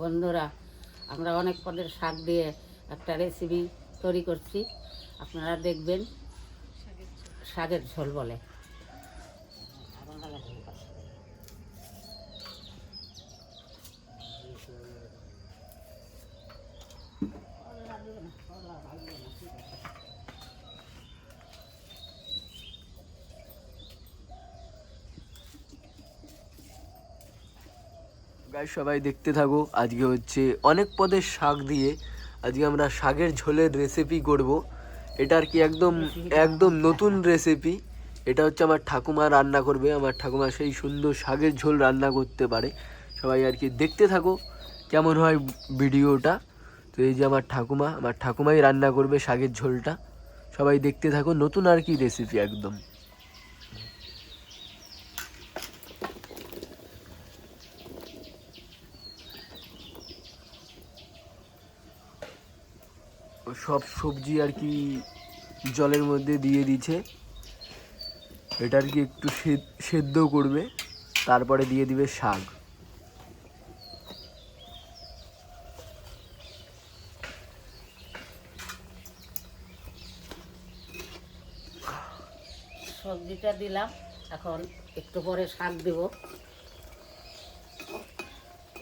বন্ধুরা, আমরা অনেক পদের শাক দিয়ে একটা রেসিপি তৈরি করছি, আপনারা দেখবেন। শাকের ঝোল বলে। গাইস সবাই দেখতে থাকো। আজকে হচ্ছে অনেক পদের শাক দিয়ে আজকে আমরা শাকের ঝোলের রেসিপি করব। এটা আর কি একদম একদম নতুন রেসিপি। এটা হচ্ছে আমার ঠাকুমা রান্না করবে। আমার ঠাকুমা সেই সুন্দর শাকের ঝোল রান্না করতে পারে। সবাই আর কি দেখতে থাকো কেমন হয় ভিডিওটা। তো এই যে আমার ঠাকুমাই রান্না করবে শাকের ঝোলটা। সবাই দেখতে থাকো, নতুন আর কি রেসিপি একদম। সব সবজি আর কি জলের মধ্যে দিয়ে দিচ্ছে। এটা আর কি একটু সেদ্ধ করবে, তারপরে দিয়ে দিবে শাক। সবজিটা দিলাম, এখন একটু পরে শাক দেব।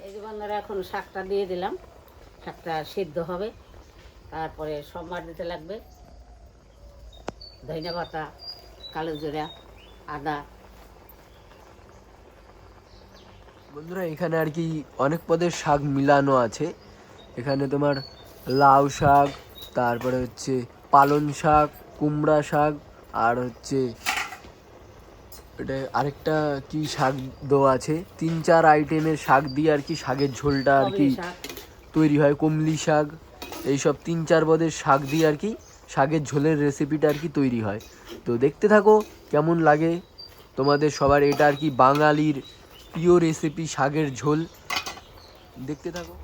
এই যে বন্ধুরা, এখন শাকটা দিয়ে দিলাম। শাকটা সিদ্ধ হবে, তারপরে সম্বার দিতে লাগবে। ধনিয়া পাতা, কালো জিরা, আদা। বন্ধুরা, এখানে আর কি অনেক পদের শাক মিলানো আছে। এখানে তোমার লাউ শাক, তারপরে হচ্ছে পালং শাক, কুমড়া শাক, আর হচ্ছে এটা আরেকটা কি শাক দেওয়া আছে। 3-4 আইটেমের শাক দিয়ে আর কি শাকের ঝোলটা আর কি তৈরি হয়। কমলি শাক, এইসব 3-4 পদের শাক দিয়ে আর কি শাকের ঝোলের রেসিপিটা আর কি তৈরি হয়। তো দেখতে থাকো কেমন লাগে তোমাদের সবার। এটা আর কি বাঙালির প্রিয় রেসিপি, শাকের ঝোল। দেখতে থাকো।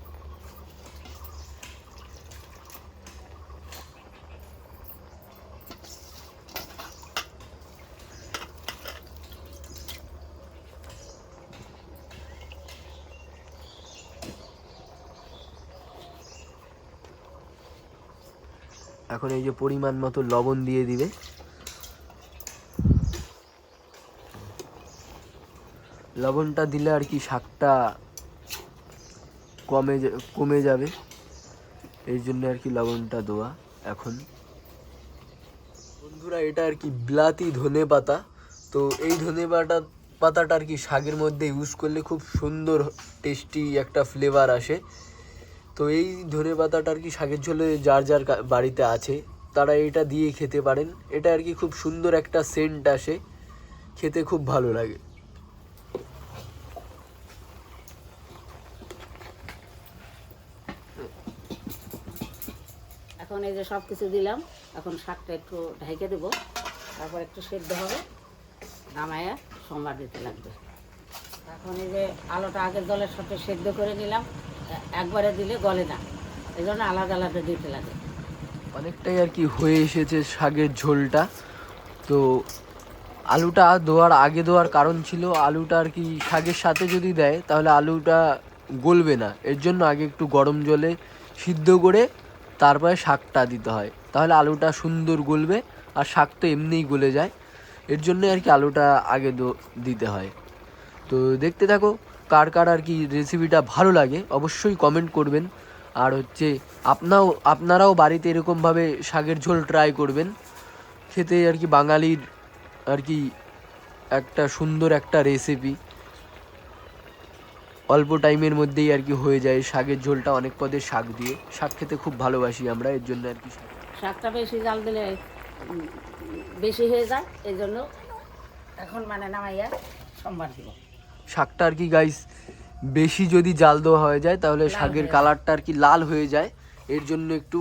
এখন এই যে পরিমাণ মতো লবণ দিয়ে দিবে। লবণটা দিলে আর কি শাকটা কমে যাবে, এই জন্য আর কি লবণটা দেওয়া। এখন বন্ধুরা, এটা আর কি বিলাতি ধনে পাতা। তো এই পাতাটা আর কি শাকের মধ্যে ইউজ করলে খুব সুন্দর টেস্টি একটা ফ্লেভার আসে। তো এই ধনে পাতাটা আর কি শাকের ঝোলে যার যার বাড়িতে আছে তারা এটা দিয়ে খেতে পারেন। এটা আর কি খুব সুন্দর একটা সেন্ট আসে, খেতে খুব ভালো লাগে। এখন এই যে সব কিছু দিলাম, এখন শাকটা একটু ঢেকে দেবো, তারপর একটু সেদ্ধ হবে, নামায়া সম্বার দিতে লাগবে। এখন এই যে আলুটা আগে জলের সাথে সেদ্ধ করে নিলাম, একবারে দিলে গলে না, এই জন্য আলাদা আলাদা দিতে লাগে। অনেকটাই আর কি হয়ে এসেছে শাকের ঝোলটা। তো আলুটা দেওয়ার কারণ ছিল, আলুটা আর কি শাকের সাথে যদি দেয় তাহলে আলুটা গলবে না। এর জন্য আগে একটু গরম জলে সিদ্ধ করে তারপরে শাকটা দিতে হয়, তাহলে আলুটা সুন্দর গলবে। আর শাক তো এমনিই গলে যায়, এর জন্য আর কি আলুটা আগে দিতে হয়। তো দেখতে থাকো, কার কার আর কি রেসিপিটা ভালো লাগে অবশ্যই কমেন্ট করবেন। আর হচ্ছে আপনারাও বাড়িতে এরকমভাবে শাকের ঝোল ট্রাই করবেন। খেতে আর কি বাঙালির আর কি একটা সুন্দর একটা রেসিপি, অল্প টাইমের মধ্যেই আর কি হয়ে যায় শাকের ঝোলটা। অনেক পদের শাক দিয়ে, শাক খেতে খুব ভালোবাসি আমরা, এর জন্য আর কি শাকটা বেশি জাল দিলে বেশি হয়ে যায়, এই জন্য এখন নামাইয়া সম্বার দিব। শাকটা আর কি গাইস বেশি যদি জাল দেওয়া হয়ে যায় তাহলে শাকের কালারটা আর কি লাল হয়ে যায়। এর জন্য একটু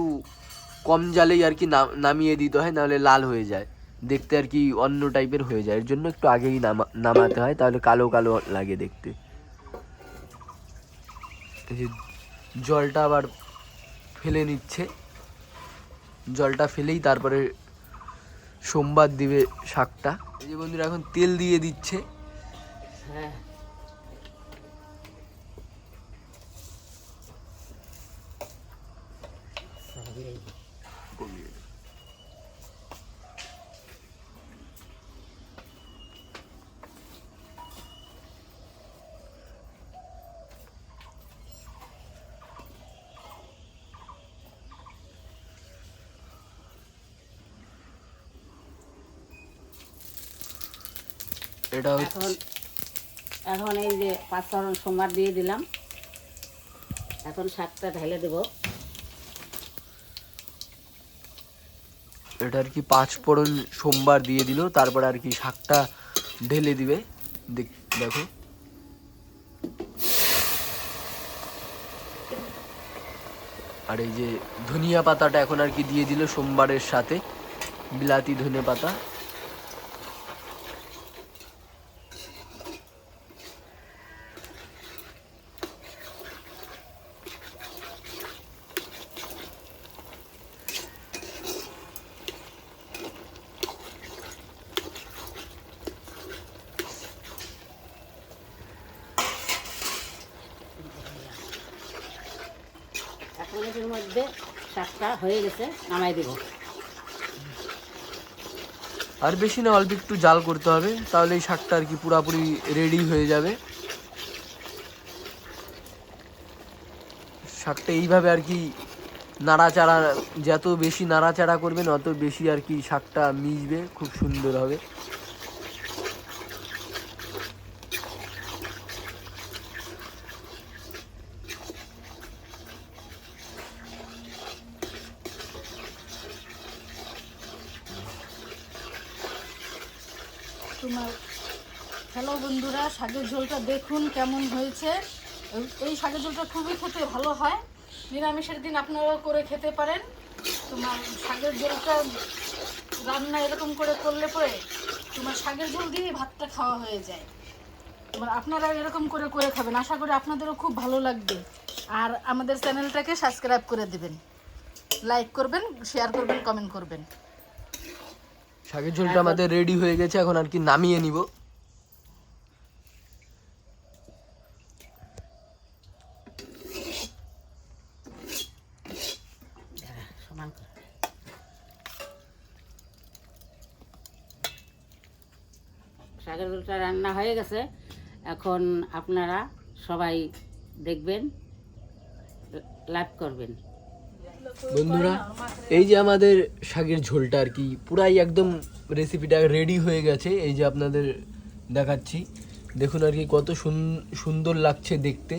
কম জালেই আর কি নামিয়ে দিতে হয়, নাহলে লাল হয়ে যায়, দেখতে আর কি অন্য টাইপের হয়ে যায়। এর জন্য একটু আগেই নামাতে হয়, তাহলে কালো কালো লাগে দেখতে। এই যে জলটা আবার ফেলে নিচ্ছে, জলটা ফেলেই তারপরে সোমবার দিবে শাকটা। এই যে বন্ধুরা, এখন তেল দিয়ে দিচ্ছে। হ্যাঁ, কমিয়ে দিই। কমিয়ে দিই। এটা এখন এখন এই যে 5 ফোড়ন সোমবার দিয়ে দিলাম। এখন শাকটা ঢেলে দেবো। এটা আর কি 5 ফোড়ন সোমবার দিয়ে দিল, তারপর আর কি শাকটা ঢেলে দিবে। দেখো আর এই যে ধনিয়া পাতাটা এখন আর কি দিয়ে দিল সোমবারের সাথে, বিলাতি ধনে পাতা। এখন এর মধ্যে শাকটা হয়ে গেছে, নামাই দেব। আর বেশি না, অল্প একটু জাল করতে হবে, তাহলে এই শাকটা আর কি পুরাপুরি রেডি হয়ে যাবে। শাকটা এইভাবে আর কি নাড়াচাড়া, যত বেশি নাড়াচাড়া করবেন অত বেশি আর কি শাকটা মিশবে, খুব সুন্দর হবে। তোমার হ্যালো বন্ধুরা, শাকের ঝোলটা দেখুন কেমন হয়েছে। এই শাকের ঝোলটা খুবই খেতে ভালো হয়, নিরামিষের দিন আপনারাও করে খেতে পারেন। তোমার শাকের ঝোলটা রান্না এরকম করে করলে পরে তোমার শাকের ঝোল দিয়ে ভাতটা খাওয়া হয়ে যায়। তোমার আপনারা এরকম করে করে খাবেন, আশা করি আপনাদেরও খুব ভালো লাগবে। আর আমাদের চ্যানেলটাকে সাবস্ক্রাইব করে দেবেন, লাইক করবেন, শেয়ার করবেন, কমেন্ট করবেন। শাকের ঝোলটা আমাদের রেডি হয়ে গেছে, এখন আর কি নামিয়ে নিব। সমান করে। শাকের ঝোলটা রান্না হয়ে গেছে। এখন আপনারা সবাই দেখবেন, লাইক করবেন। বন্ধুরা, এই যে আমাদের শাকের ঝোলটা আর কি পুরাই একদম রেসিপিটা রেডি হয়ে গেছে। এই যে আপনাদের দেখাচ্ছি, দেখুন আর কি কত সুন্দর লাগছে দেখতে।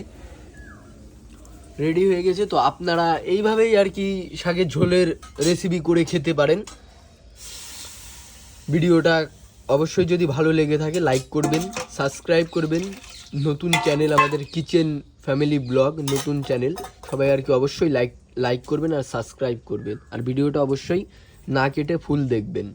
রেডি হয়ে গেছে, তো আপনারা এইভাবেই আর কি শাকের ঝোলের রেসিপি করে খেতে পারেন। ভিডিওটা অবশ্যই যদি ভালো লেগে থাকে লাইক করবেন, সাবস্ক্রাইব করবেন। নতুন চ্যানেল আমাদের কিচেন ফ্যামিলি ব্লগ, নতুন চ্যানেল, সবাই আর কি অবশ্যই লাইক করবেন আর সাবস্ক্রাইব করবেন। আর ভিডিওটা অবশ্যই না কেটে ফুল দেখবেন।